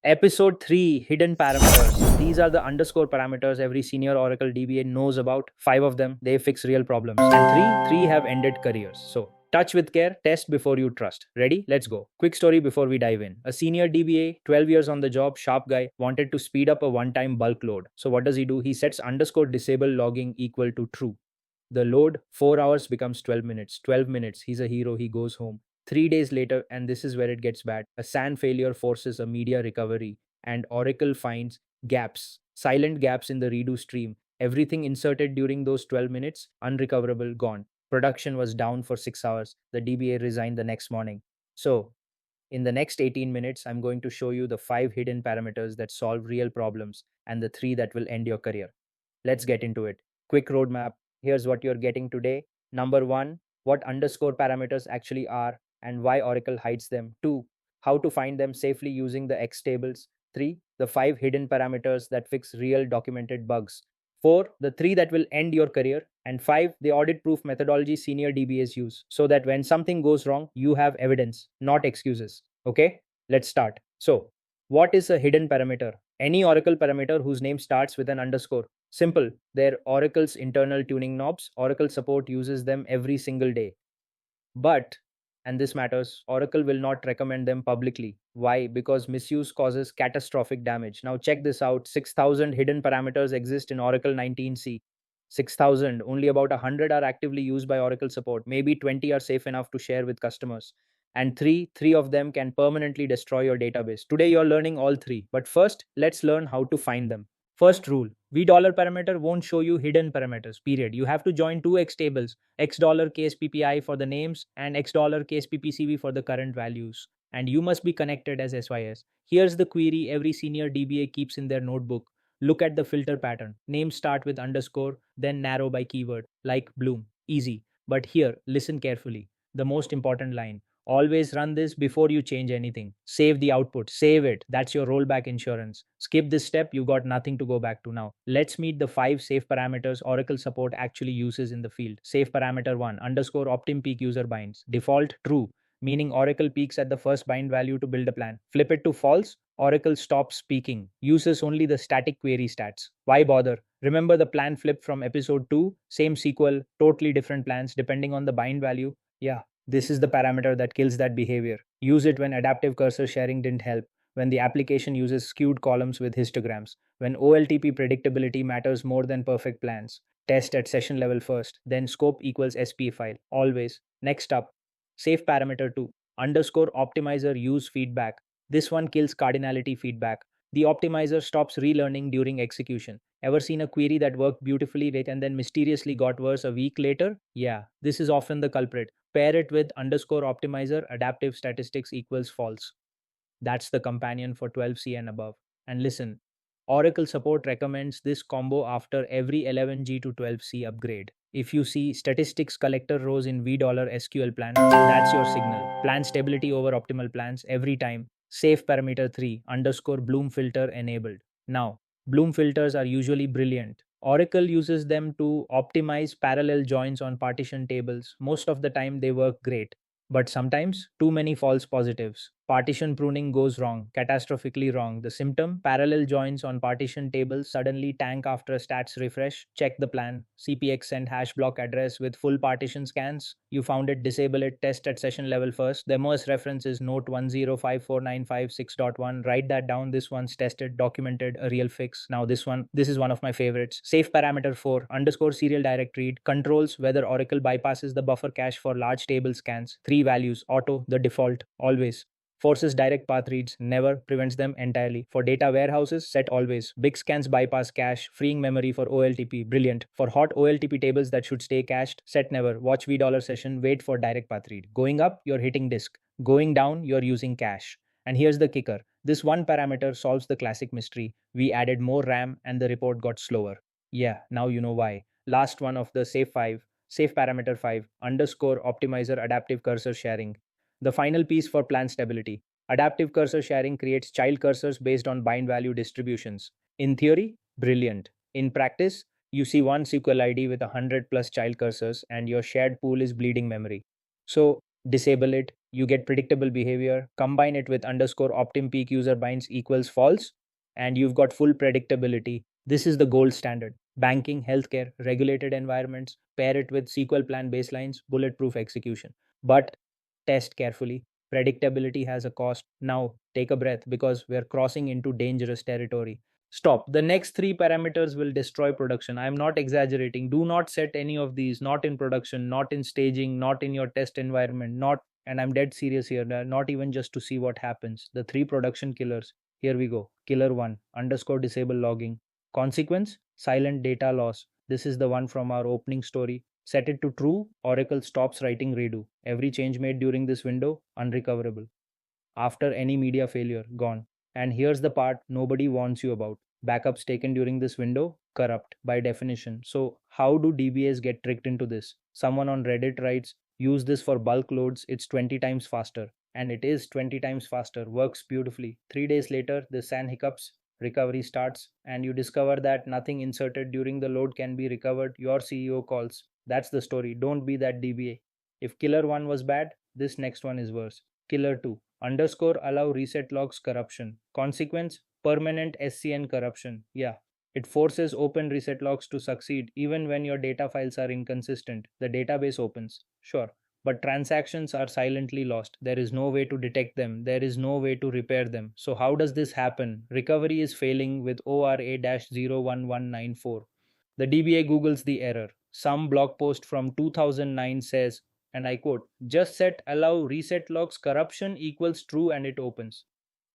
Episode 3, Hidden Parameters. These are the underscore parameters every senior Oracle DBA knows about. 5 of them, they fix real problems. And 3 have ended careers. So, touch with care, test before you trust. Ready? Let's go. Quick story before we dive in. A senior DBA, 12 years on the job, sharp guy, wanted to speed up a one-time bulk load. So what does he do? He sets underscore disable logging equal to true. The load, 4 hours becomes 12 minutes. 12 minutes, he's a hero, he goes home. 3 days later, and this is where it gets bad, a SAN failure forces a media recovery, and Oracle finds gaps, silent gaps in the redo stream. Everything inserted during those 12 minutes, unrecoverable, gone. Production was down for 6 hours. The DBA resigned the next morning. So, in the next 18 minutes, I'm going to show you the 5 hidden parameters that solve real problems and the 3 that will end your career. Let's get into it. Quick roadmap. Here's what you're getting today. Number 1, what underscore parameters actually are and why Oracle hides them. 2, how to find them safely using the X tables. 3, the 5 hidden parameters that fix real documented bugs. 4, the 3 that will end your career. And 5, the audit proof methodology senior DBAs use so that when something goes wrong, you have evidence, not excuses. Okay, let's start. So, what is a hidden parameter? Any Oracle parameter whose name starts with an underscore. Simple, they're Oracle's internal tuning knobs. Oracle support uses them every single day. But, and this matters, Oracle will not recommend them publicly. Why? Because misuse causes catastrophic damage. Now check this out. 6,000 hidden parameters exist in Oracle 19c. 6,000, only about 100 are actively used by Oracle support. Maybe 20 are safe enough to share with customers. And three of them can permanently destroy your database. Today you're learning all 3. But first, let's learn how to find them. First rule, $V parameter won't show you hidden parameters, period. You have to join two X tables, $, ksppi for the names and $, kspppcv for the current values. And you must be connected as SYS. Here's the query every senior DBA keeps in their notebook. Look at the filter pattern. Names start with underscore, then narrow by keyword, like Bloom. Easy. But here, listen carefully. The most important line. Always run this before you change anything. Save the output. Save it. That's your rollback insurance. Skip this step, you've got nothing to go back to now. Let's meet the 5 safe parameters Oracle support actually uses in the field. Safe parameter 1, underscore optim peak user binds. Default true, meaning Oracle peaks at the first bind value to build a plan. Flip it to false, Oracle stops peaking. Uses only the static query stats. Why bother? Remember the plan flip from episode 2? Same SQL, totally different plans depending on the bind value. Yeah, this is the parameter that kills that behavior. Use it when adaptive cursor sharing didn't help, when the application uses skewed columns with histograms, when OLTP predictability matters more than perfect plans. Test at session level first, then scope equals SP file. Always. Next up, safe parameter 2, underscore optimizer use feedback. This one kills cardinality feedback. The optimizer stops relearning during execution. Ever seen a query that worked beautifully late and then mysteriously got worse a week later? Yeah, this is often the culprit. Pair it with underscore optimizer adaptive statistics equals false. That's the companion for 12C and above. And listen, Oracle support recommends this combo after every 11G to 12C upgrade. If you see statistics collector rows in $V SQL plan, that's your signal. Plan stability over optimal plans every time. Safe parameter 3 underscore Bloom filter enabled. Now, Bloom filters are usually brilliant. Oracle uses them to optimize parallel joins on partition tables. Most of the time they work great. But sometimes, too many false positives. Partition pruning goes wrong, catastrophically wrong. The symptom, parallel joins on partition tables suddenly tank after a stats refresh. Check the plan. CPX send hash block address with full partition scans. You found it, disable it, test at session level first. The MOS reference is note 105495.6.1. Write that down. This one's tested, documented, a real fix. Now this is one of my favorites. Safe parameter 4, underscore serial direct read, controls whether Oracle bypasses the buffer cache for large table scans. 3 values, auto, the default, always. Forces direct path reads, never, prevents them entirely. For data warehouses, set always. Big scans bypass cache, freeing memory for OLTP, brilliant. For hot OLTP tables that should stay cached, set never. Watch $V session, wait for direct path read. Going up, you're hitting disk. Going down, you're using cache. And here's the kicker. This one parameter solves the classic mystery. We added more RAM and the report got slower. Yeah, now you know why. Last one of the safe parameter 5, underscore optimizer adaptive cursor sharing. The final piece for plan stability. Adaptive cursor sharing creates child cursors based on bind value distributions. In theory, brilliant. In practice, you see one SQL ID with 100 plus child cursors and your shared pool is bleeding memory. So, disable it, you get predictable behavior. Combine it with underscore optim peak user binds equals false, and you've got full predictability. This is the gold standard. Banking, healthcare, regulated environments, pair it with SQL plan baselines, bulletproof execution. But test carefully. Predictability has a cost. Now, take a breath because we're crossing into dangerous territory. Stop. The next three parameters will destroy production. I'm not exaggerating. Do not set any of these, not in production, not in staging, not in your test environment, not, and I'm dead serious here, not even just to see what happens. The three production killers. Here we go. Killer 1 underscore disable logging. Consequence silent data loss. This is the one from our opening story. Set it to true, Oracle stops writing redo. Every change made during this window, unrecoverable. After any media failure, gone. And here's the part nobody warns you about. Backups taken during this window, corrupt by definition. So, how do DBAs get tricked into this? Someone on Reddit writes, use this for bulk loads, it's 20 times faster. And it is 20 times faster, works beautifully. 3 days later, the SAN hiccups, recovery starts, and you discover that nothing inserted during the load can be recovered. Your CEO calls. That's the story. Don't be that DBA. If killer 1 was bad, this next one is worse. Killer 2 underscore allow reset logs corruption. Consequence permanent SCN corruption. Yeah, it forces open reset logs to succeed even when your data files are inconsistent. The database opens, sure, but transactions are silently lost. There is no way to detect them, there is no way to repair them. So, how does this happen? Recovery is failing with ORA 01194. The DBA Googles the error. Some blog post from 2009 says, and I quote, just set allow reset logs corruption equals true and it opens.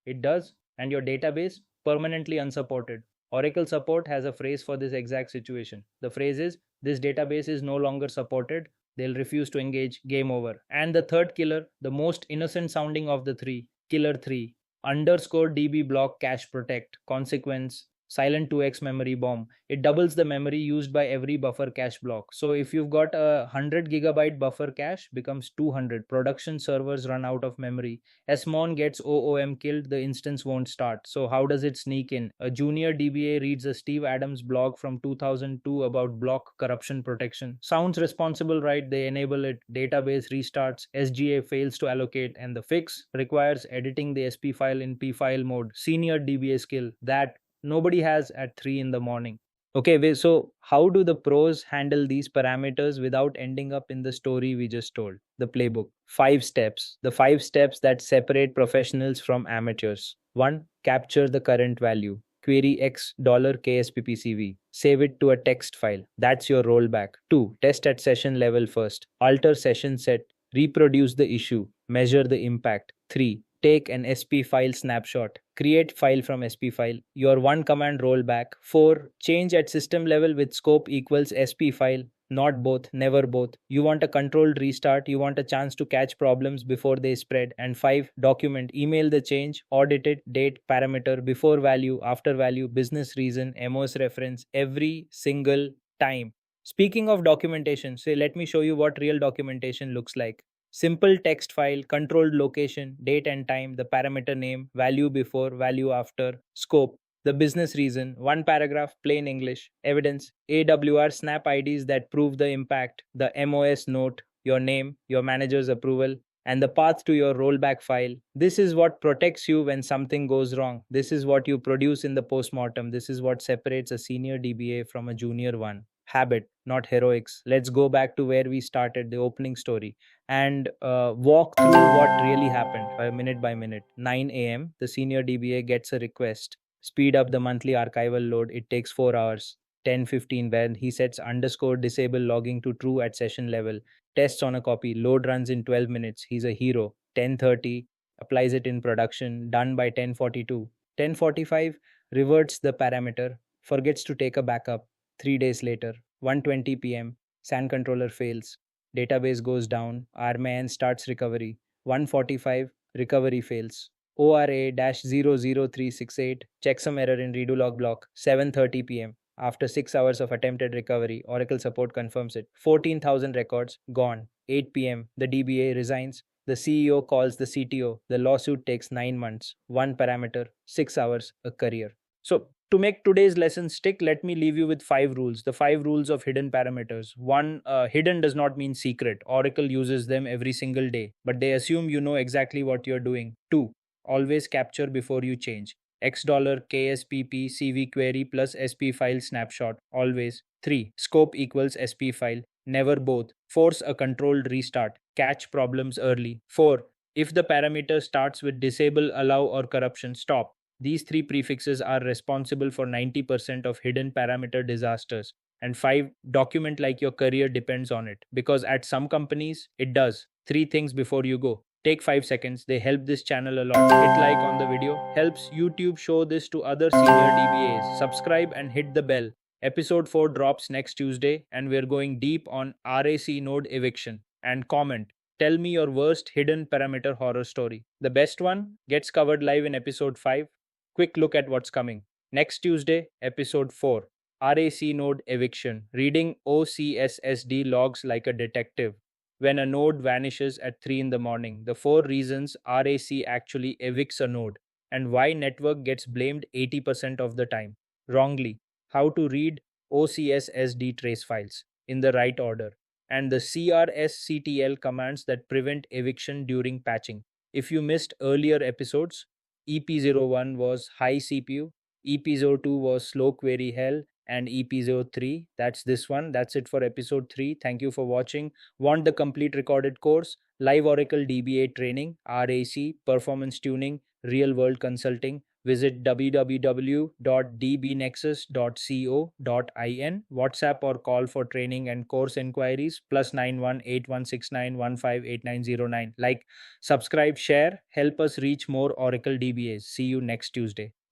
It does, and your database permanently unsupported. Oracle support has a phrase for this exact situation. The phrase is, this database is no longer supported, they'll refuse to engage, game over. And the third killer, the most innocent sounding of the three, killer 3, underscore DB block cache protect. Consequence, silent 2x memory bomb. It doubles the memory used by every buffer cache block. So if you've got a 100 gigabyte buffer cache, becomes 200. Production servers run out of memory. Smon gets OOM killed, the instance won't start. So how does it sneak in? A junior DBA reads a Steve Adams blog from 2002 about block corruption protection. Sounds responsible, right? They enable it. Database restarts. SGA fails to allocate, and the fix requires editing the SP file in P file mode. Senior DBA skill that nobody has at 3 in the morning. Okay, so how do the pros handle these parameters without ending up in the story we just told? The playbook. 5 steps. The 5 steps that separate professionals from amateurs. 1. Capture the current value. Query X $kspppcv. Save it to a text file. That's your rollback. 2. Test at session level first. Alter session set. Reproduce the issue. Measure the impact. 3. Take an SP file snapshot. Create file from SP file. Your one command rollback. 4. Change at system level with scope equals SP file. Not both, never both. You want a controlled restart. You want a chance to catch problems before they spread. And 5. Document. Email the change. Audit it. Date, parameter, before value, after value, business reason, MOS reference, every single time. Speaking of documentation, let me show you what real documentation looks like. Simple text file, controlled location, date and time, the parameter name, value before, value after, scope, the business reason, one paragraph, plain English, evidence, AWR snap IDs that prove the impact, the MOS note, your name, your manager's approval, and the path to your rollback file. This is what protects you when something goes wrong. This is what you produce in the postmortem. This is what separates a senior DBA from a junior one. Habit, not heroics. Let's go back to where we started, the opening story, and walk through what really happened minute by minute. 9 a.m., the senior DBA gets a request. Speed up the monthly archival load. It takes 4 hours. 10:15 when he sets underscore disable logging to true at session level. Tests on a copy. Load runs in 12 minutes. He's a hero. 10:30 applies it in production. Done by 10:42. 10:45 reverts the parameter. Forgets to take a backup. 3 days later, 1:20 p.m., SAN controller fails. Database goes down. RMAN starts recovery. 1:45, recovery fails. ORA-00368, checksum error in redo log block. 7:30 p.m. After 6 hours of attempted recovery, Oracle support confirms it. 14,000 records, gone. 8 p.m., the DBA resigns. The CEO calls the CTO. The lawsuit takes 9 months. One parameter, 6 hours, a career. So, To make today's lesson stick, let me leave you with 5 rules. The 5 rules of hidden parameters. One, hidden does not mean secret. Oracle uses them every single day, but they assume you know exactly what you're doing. Two, always capture before you change. $, kspppcv query plus sp file snapshot. Always. Three, scope equals sp file. Never both. Force a controlled restart. Catch problems early. Four, if the parameter starts with disable, allow, or corruption, stop. These three prefixes are responsible for 90% of hidden parameter disasters. And five, document like your career depends on it. Because at some companies, it does. Three things before you go. Take 5 seconds, they help this channel a lot. Hit like on the video, helps YouTube show this to other senior DBAs. Subscribe and hit the bell. Episode 4 drops next Tuesday, and we're going deep on RAC node eviction. And comment. Tell me your worst hidden parameter horror story. The best one gets covered live in episode 5. Quick look at what's coming. Next Tuesday, episode 4. RAC node eviction. Reading OCSSD logs like a detective. When a node vanishes at 3 in the morning. The 4 reasons RAC actually evicts a node. And why network gets blamed 80% of the time. Wrongly. How to read OCSSD trace files in the right order. And the CRSCTL commands that prevent eviction during patching. If you missed earlier episodes, EP01 was high CPU, EP02 was slow query hell, and EP03, that's this one. That's it for episode 3. Thank you for watching. Want the complete recorded course? Live Oracle DBA training, RAC, performance tuning, real world consulting. Visit www.dbnexus.co.in. WhatsApp or call for training and course inquiries +91 8169158909. Like, subscribe, share, help us reach more Oracle DBAs. See you next Tuesday.